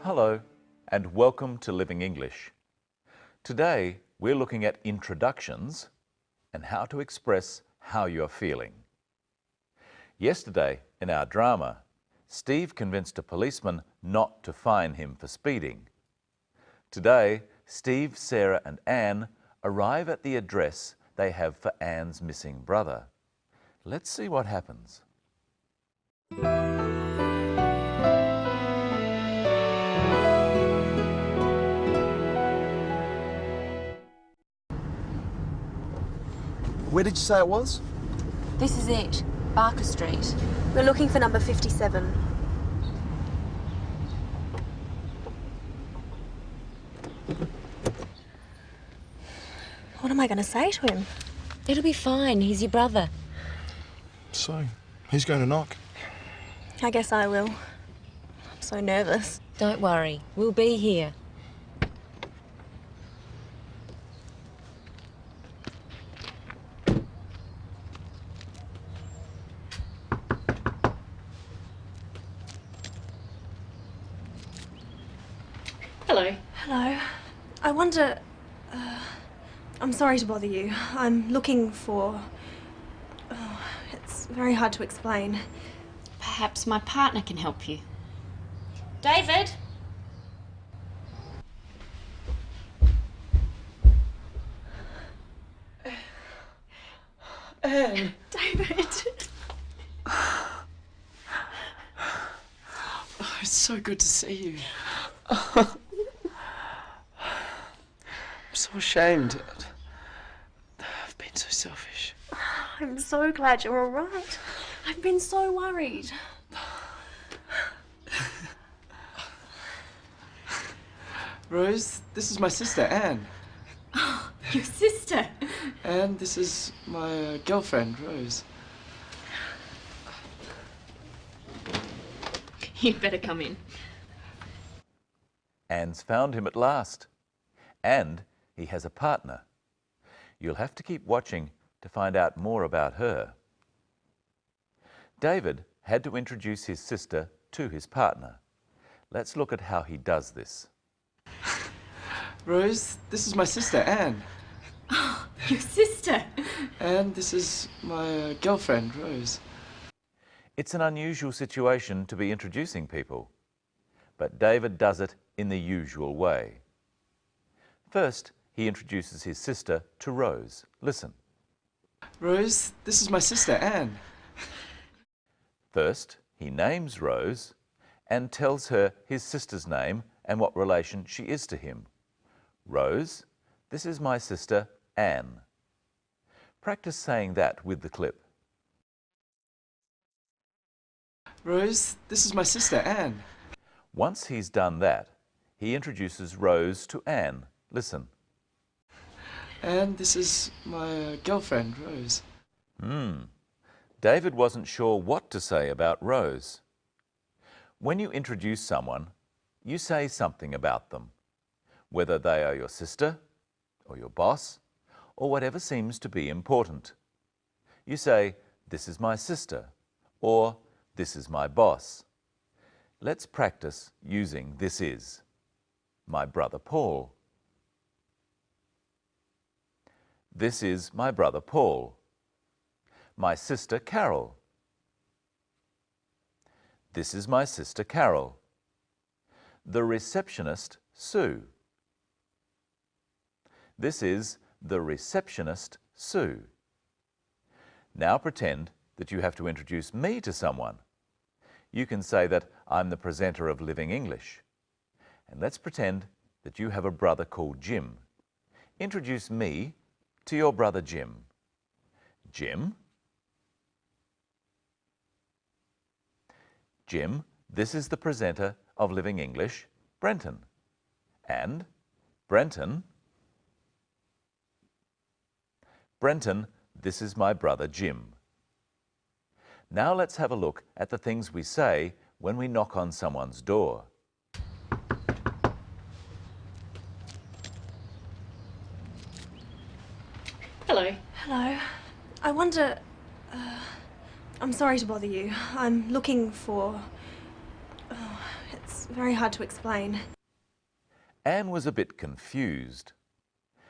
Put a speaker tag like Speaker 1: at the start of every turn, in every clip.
Speaker 1: Hello and welcome to Living English. Today we're looking at introductions and how to express how you're feeling. Yesterday in our drama, Steve convinced a policeman not to fine him for speeding. Today, Steve, Sarah and Anne arrive at the address they have for Anne's missing brother. Let's see what happens.
Speaker 2: Where did you say it was?
Speaker 3: This is it, Barker Street.
Speaker 4: We're looking for number 57. What am I going to say to him?
Speaker 3: It'll be fine, he's your brother.
Speaker 2: So, who's going to knock?
Speaker 4: I guess I will. I'm so nervous.
Speaker 3: Don't worry, we'll be here. Hello.
Speaker 4: Hello. I wonder... I'm sorry to bother you. I'm looking for... Oh, it's very hard to explain.
Speaker 3: Perhaps my partner can help you. David?
Speaker 2: Anne!
Speaker 4: David!
Speaker 2: Oh, it's so good to see you. I'm so ashamed. I've been so selfish.
Speaker 4: I'm so glad you're all right. I've been so worried.
Speaker 2: Rose, this is my sister, Anne.
Speaker 3: Oh, your sister?
Speaker 2: And this is my girlfriend, Rose.
Speaker 3: You'd better come in.
Speaker 1: Anne's found him at last. And he has a partner. You'll have to keep watching to find out more about her. David had to introduce his sister to his partner. Let's look at how he does this.
Speaker 2: Rose, this is my sister, Anne.
Speaker 3: Oh, your sister?
Speaker 2: And this is my girlfriend, Rose.
Speaker 1: It's an unusual situation to be introducing people, but David does it in the usual way. First, he introduces his sister to Rose. Listen.
Speaker 2: Rose, this is my sister, Anne.
Speaker 1: First, he names Rose and tells her his sister's name and what relation she is to him. Rose, this is my sister, Anne. Practice saying that with the clip.
Speaker 2: Rose, this is my sister, Anne.
Speaker 1: Once he's done that, he introduces Rose to Anne. Listen.
Speaker 2: And this is my girlfriend, Rose.
Speaker 1: David wasn't sure what to say about Rose. When you introduce someone, you say something about them, whether they are your sister, or your boss, or whatever seems to be important. You say, "This is my sister," or "This is my boss." Let's practice using "this is." My brother Paul. This is my brother Paul. My sister Carol. This is my sister Carol. The receptionist Sue. This is the receptionist Sue. Now pretend that you have to introduce me to someone. You can say that I'm the presenter of Living English. And let's pretend that you have a brother called Jim. Introduce me to your brother Jim. Jim? Jim, this is the presenter of Living English, Brenton. And Brenton? Brenton, this is my brother Jim. Now let's have a look at the things we say when we knock on someone's door.
Speaker 3: Hello.
Speaker 4: Hello. I wonder... I'm sorry to bother you. I'm looking for... Oh, it's very hard to explain.
Speaker 1: Anne was a bit confused.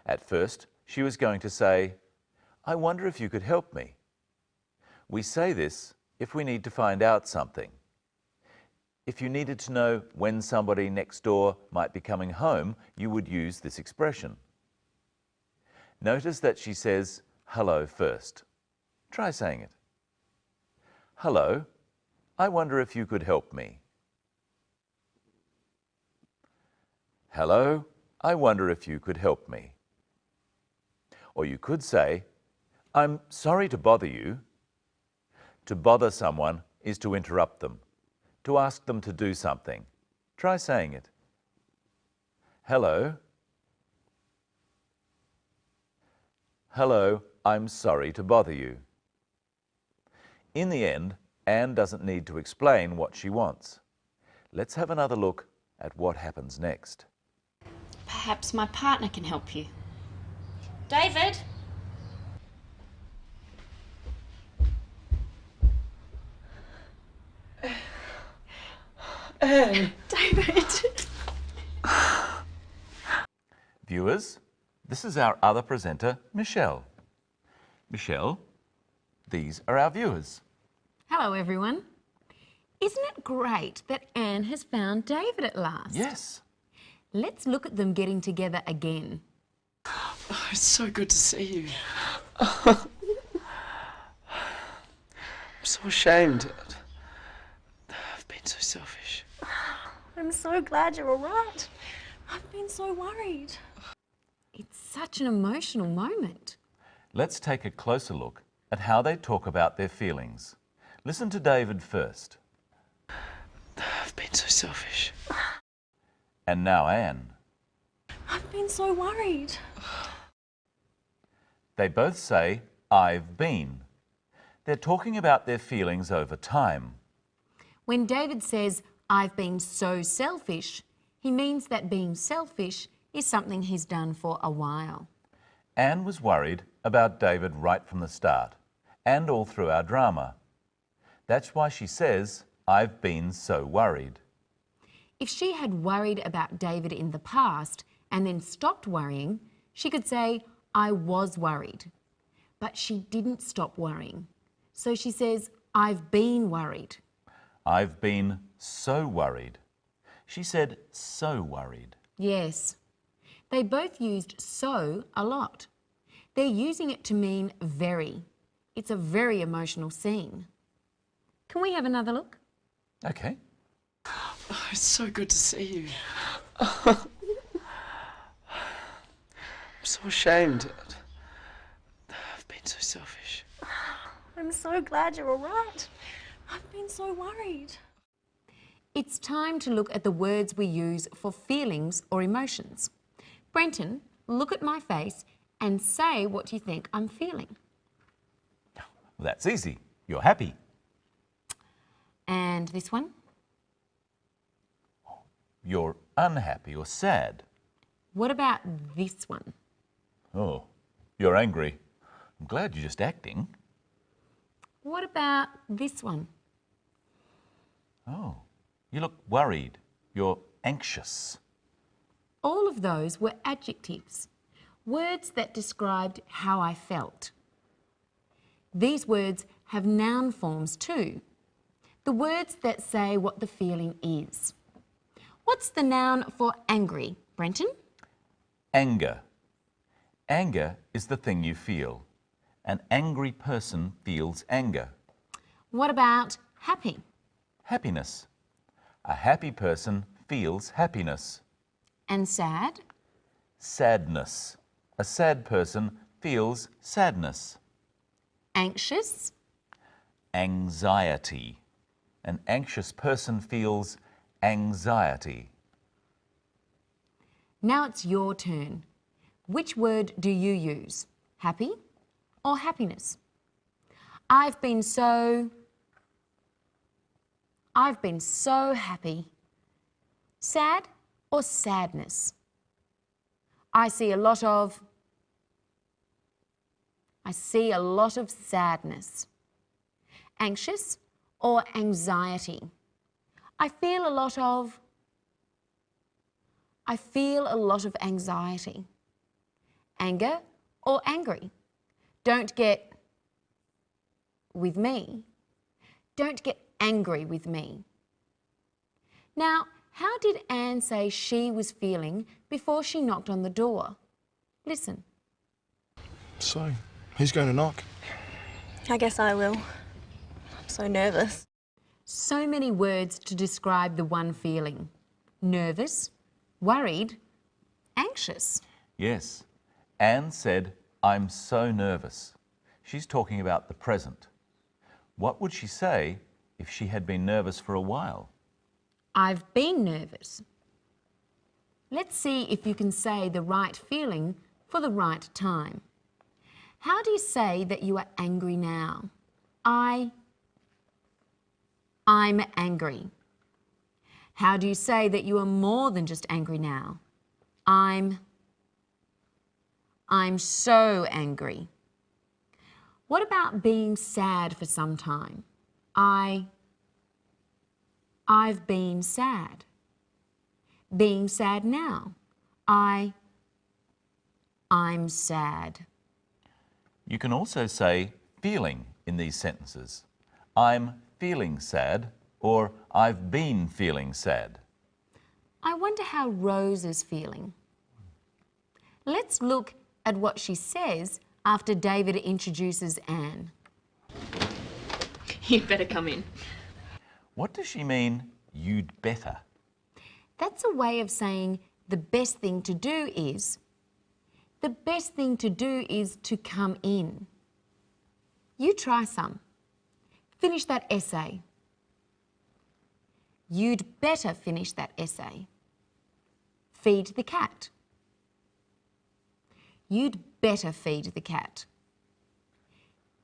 Speaker 1: At first, she was going to say, "I wonder if you could help me." We say this if we need to find out something. If you needed to know when somebody next door might be coming home, you would use this expression. Notice that she says hello first. Try saying it. Hello, I wonder if you could help me. Hello, I wonder if you could help me. Or you could say, I'm sorry to bother you. To bother someone is to interrupt them, to ask them to do something. Try saying it. Hello. Hello, I'm sorry to bother you. In the end, Anne doesn't need to explain what she wants. Let's have another look at what happens next.
Speaker 3: Perhaps my partner can help you. David?
Speaker 2: Anne!
Speaker 4: David!
Speaker 1: Viewers, this is our other presenter, Michelle. Michelle, these are our viewers.
Speaker 5: Hello, everyone. Isn't it great that Anne has found David at last?
Speaker 1: Yes.
Speaker 5: Let's look at them getting together again.
Speaker 2: Oh, it's so good to see you. I'm so ashamed. I've been so selfish.
Speaker 4: I'm so glad you're all right. I've been so worried.
Speaker 5: It's such an emotional moment.
Speaker 1: Let's take a closer look at how they talk about their feelings. Listen to David first.
Speaker 2: I've been so selfish.
Speaker 1: And now Anne.
Speaker 4: I've been so worried.
Speaker 1: They both say, I've been. They're talking about their feelings over time.
Speaker 5: When David says, I've been so selfish, he means that being selfish is something he's done for a while.
Speaker 1: Anne was worried about David right from the start, and all through our drama. That's why she says, I've been so worried.
Speaker 5: If she had worried about David in the past and then stopped worrying, she could say, I was worried. But she didn't stop worrying. So she says, I've been worried.
Speaker 1: I've been so worried. She said, so worried.
Speaker 5: Yes. They both used so a lot. They're using it to mean very. It's a very emotional scene. Can we have another look?
Speaker 1: Okay.
Speaker 2: Oh, it's so good to see you. I'm so ashamed. I've been so selfish.
Speaker 4: I'm so glad you're all right. I've been so worried.
Speaker 5: It's time to look at the words we use for feelings or emotions. Brenton, look at my face and say what you think I'm feeling.
Speaker 1: That's easy. You're happy.
Speaker 5: And this one?
Speaker 1: You're unhappy or sad.
Speaker 5: What about this one?
Speaker 1: Oh, you're angry. I'm glad you're just acting.
Speaker 5: What about this one?
Speaker 1: Oh, you look worried. You're anxious.
Speaker 5: All of those were adjectives, words that described how I felt. These words have noun forms too, the words that say what the feeling is. What's the noun for angry, Brenton?
Speaker 1: Anger. Anger is the thing you feel. An angry person feels anger.
Speaker 5: What about happy?
Speaker 1: Happiness. A happy person feels happiness.
Speaker 5: And sad?
Speaker 1: Sadness. A sad person feels sadness.
Speaker 5: Anxious?
Speaker 1: Anxiety. An anxious person feels anxiety.
Speaker 5: Now it's your turn. Which word do you use? Happy or happiness? I've been so happy. Sad or sadness? I see a lot of sadness. Anxious or anxiety? I feel a lot of I feel a lot of anxiety. Anger or angry. Don't get with me. Don't get angry with me. Now, how did Anne say she was feeling before she knocked on the door? Listen.
Speaker 6: So, who's going to knock?
Speaker 4: I guess I will. I'm so nervous.
Speaker 5: So many words to describe the one feeling. Nervous, worried, anxious.
Speaker 1: Yes. Anne said, "I'm so nervous." She's talking about the present. What would she say if she had been nervous for a while?
Speaker 5: I've been nervous. Let's see if you can say the right feeling for the right time. How do you say that you are angry now? I'm angry. How do you say that you are more than just angry now? I'm so angry. What about being sad for some time? I've been sad. Being sad now. I'm sad.
Speaker 1: You can also say feeling in these sentences. I'm feeling sad, or I've been feeling sad.
Speaker 5: I wonder how Rose is feeling. Let's look at what she says after David introduces Anne.
Speaker 3: You'd better come in.
Speaker 1: What does she mean, you'd better?
Speaker 5: That's a way of saying the best thing to do is. The best thing to do is to come in. You try some. Finish that essay. You'd better finish that essay. Feed the cat. You'd better feed the cat.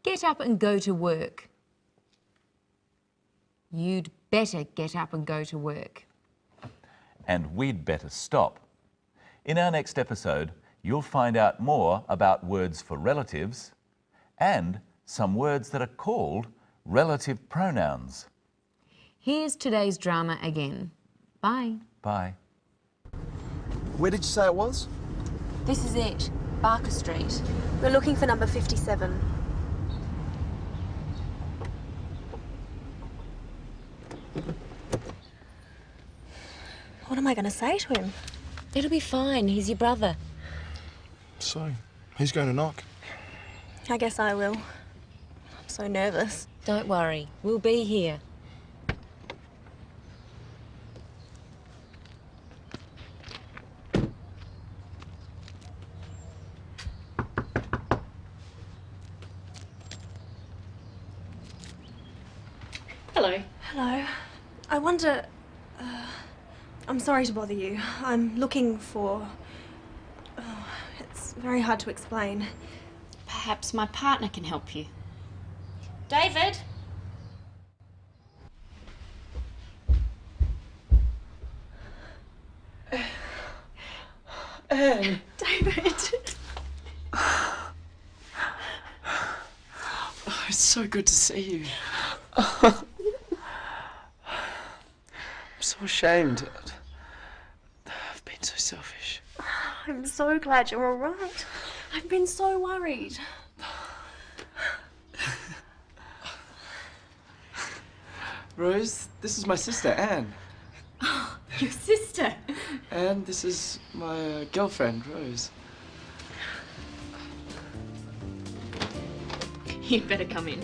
Speaker 5: Get up and go to work. You'd better get up and go to work.
Speaker 1: And we'd better stop. In our next episode, you'll find out more about words for relatives and some words that are called relative pronouns.
Speaker 5: Here's today's drama again. Bye.
Speaker 1: Bye.
Speaker 6: Where did you say it was?
Speaker 7: This is it, Barker Street.
Speaker 4: We're looking for number 57. What am I going to say to him?
Speaker 7: It'll be fine, he's your brother.
Speaker 6: So, who's going to knock?
Speaker 4: I guess I will. I'm so nervous.
Speaker 7: Don't worry, we'll be here.
Speaker 3: Hello.
Speaker 4: Hello. I wonder... I'm sorry to bother you. I'm looking for... Oh, it's very hard to explain.
Speaker 3: Perhaps my partner can help you. David?
Speaker 2: Anne!
Speaker 4: David!
Speaker 2: Oh, it's so good to see you. I'm so ashamed. I've been so selfish.
Speaker 4: I'm so glad you're all right. I've been so worried.
Speaker 2: Rose, this is my sister, Anne.
Speaker 3: Your sister?
Speaker 2: And this is my girlfriend, Rose.
Speaker 3: You'd better come in.